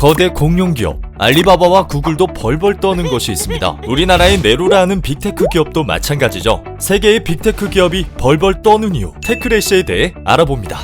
거대 공룡기업 알리바바와 구글도 벌벌 떠는 것이 있습니다. 우리나라의 네로라는 빅테크 기업도 마찬가지죠. 세계의 빅테크 기업이 벌벌 떠는 이유, 테크래시에 대해 알아봅니다.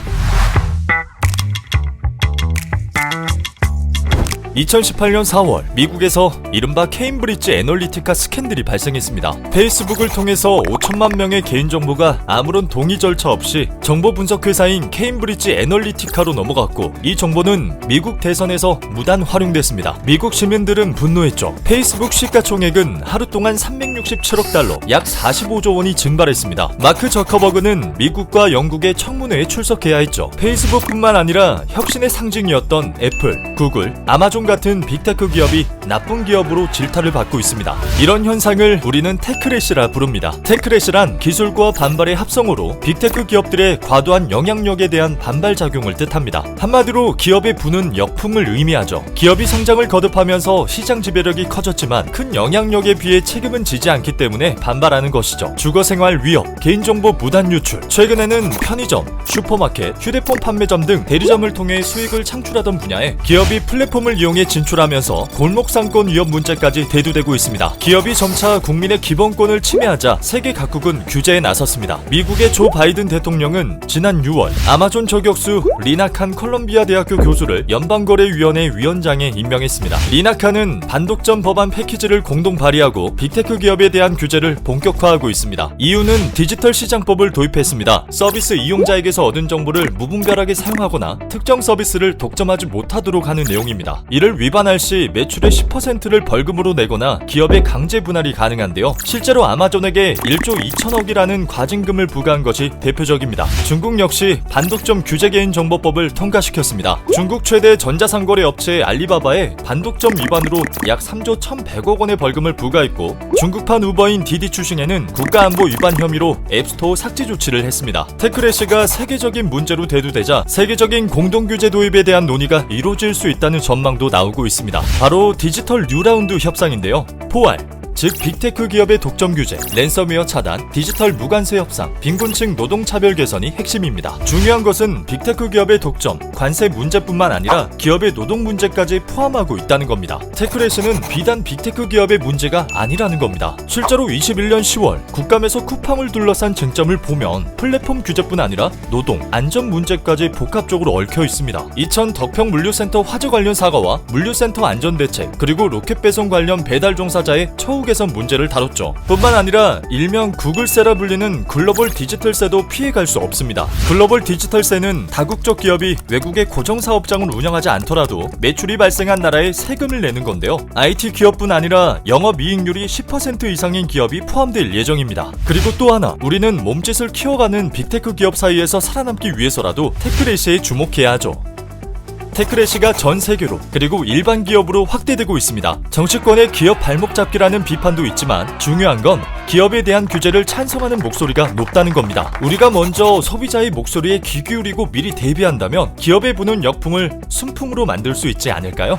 2018년 4월 미국에서 이른바 케임브리지 애널리티카 스캔들이 발생했습니다. 페이스북을 통해서 5천만 명의 개인정보가 아무런 동의 절차 없이 정보 분석 회사인 케임브리지 애널리티카로 넘어갔고, 이 정보는 미국 대선에서 무단 활용됐습니다. 미국 시민들은 분노했죠. 페이스북 시가총액은 하루 동안 367억 달러, 약 45조 원이 증발했습니다. 마크 저커버그는 미국과 영국의 청문회에 출석해야 했죠. 페이스북뿐만 아니라 혁신의 상징이었던 애플, 구글, 아마존 같은 빅테크 기업이 나쁜 기업으로 질타를 받고 있습니다. 이런 현상을 우리는 테크래시라 부릅니다. 테크래시란 기술과 반발의 합성어로 빅테크 기업들의 과도한 영향력에 대한 반발작용을 뜻합니다. 한마디로 기업에 부는 역풍을 의미하죠. 기업이 성장을 거듭하면서 시장 지배력이 커졌지만 큰 영향력에 비해 책임은 지지 않기 때문에 반발하는 것이죠. 주거생활 위협, 개인정보 무단 유출, 최근에는 편의점, 슈퍼마켓, 휴대폰 판매점 등 대리점을 통해 수익을 창출하던 분야에 기업이 플랫폼을 이용해 진출하면서 골목상권 위협 문제까지 대두되고 있습니다. 기업이 점차 국민의 기본권을 침해하자 세계 각국은 규제에 나섰습니다. 미국의 조 바이든 대통령은 지난 6월 아마존 저격수 리나 칸 컬럼비아 대학교 교수를 연방거래위원회 위원장에 임명했습니다. 리나 칸은 반독점 법안 패키지를 공동 발의하고 빅테크 기업에 대한 규제를 본격화하고 있습니다. 이유는 디지털 시장법을 도입했습니다. 서비스 이용자에게서 얻은 정보를 무분별하게 사용하거나 특정 서비스를 독점하지 못하도록 하는 내용입니다. 이를 위반할 시 매출의 10%를 벌금으로 내거나 기업의 강제 분할이 가능한데요. 실제로 아마존에게 1조 2천억이라는 과징금을 부과한 것이 대표적입니다. 중국 역시 반독점 규제 개인정보법을 통과시켰습니다. 중국 최대 전자상거래 업체 알리바바에 반독점 위반으로 약 3조 1,100억 원의 벌금을 부과했고, 중국판 우버인 디디 추싱에는 국가안보 위반 혐의로 앱스토어 삭제 조치를 했습니다. 테크래시가 세계적인 문제로 대두되자 세계적인 공동규제 도입에 대한 논의가 이루어질 수 있다는 전망도 나오고 있습니다. 바로 디지털 뉴라운드 협상인데요. 포알, 즉 빅테크 기업의 독점 규제, 랜섬웨어 차단, 디지털 무관세 협상, 빈곤층 노동차별 개선이 핵심입니다. 중요한 것은 빅테크 기업의 독점, 관세 문제뿐만 아니라 기업의 노동 문제까지 포함하고 있다는 겁니다. 테크래시는 비단 빅테크 기업의 문제가 아니라는 겁니다. 실제로 21년 10월 국감에서 쿠팡을 둘러싼 쟁점을 보면 플랫폼 규제뿐 아니라 노동, 안전 문제까지 복합적으로 얽혀 있습니다. 2000 덕평 물류센터 화재 관련 사과와 물류센터 안전대책, 그리고 로켓 배송 관련 배달 종사자의 처우 개선 문제를 다뤘죠. 뿐만 아니라 일명 구글세라 불리는 글로벌 디지털세도 피해갈 수 없습니다. 글로벌 디지털세는 다국적 기업이 외국의 고정사업장을 운영하지 않더라도 매출이 발생한 나라에 세금을 내는 건데요. IT 기업뿐 아니라 영업이익률이 10% 이상인 기업이 포함될 예정입니다. 그리고 또 하나, 우리는 몸짓을 키워가는 빅테크 기업 사이에서 살아남기 위해서라도 테크래시에 주목해야 하죠. 테크래시가 전 세계로 그리고 일반 기업으로 확대되고 있습니다. 정치권의 기업 발목 잡기라는 비판도 있지만 중요한 건 기업에 대한 규제를 찬성하는 목소리가 높다는 겁니다. 우리가 먼저 소비자의 목소리에 귀 기울이고 미리 대비한다면 기업에 부는 역풍을 순풍으로 만들 수 있지 않을까요?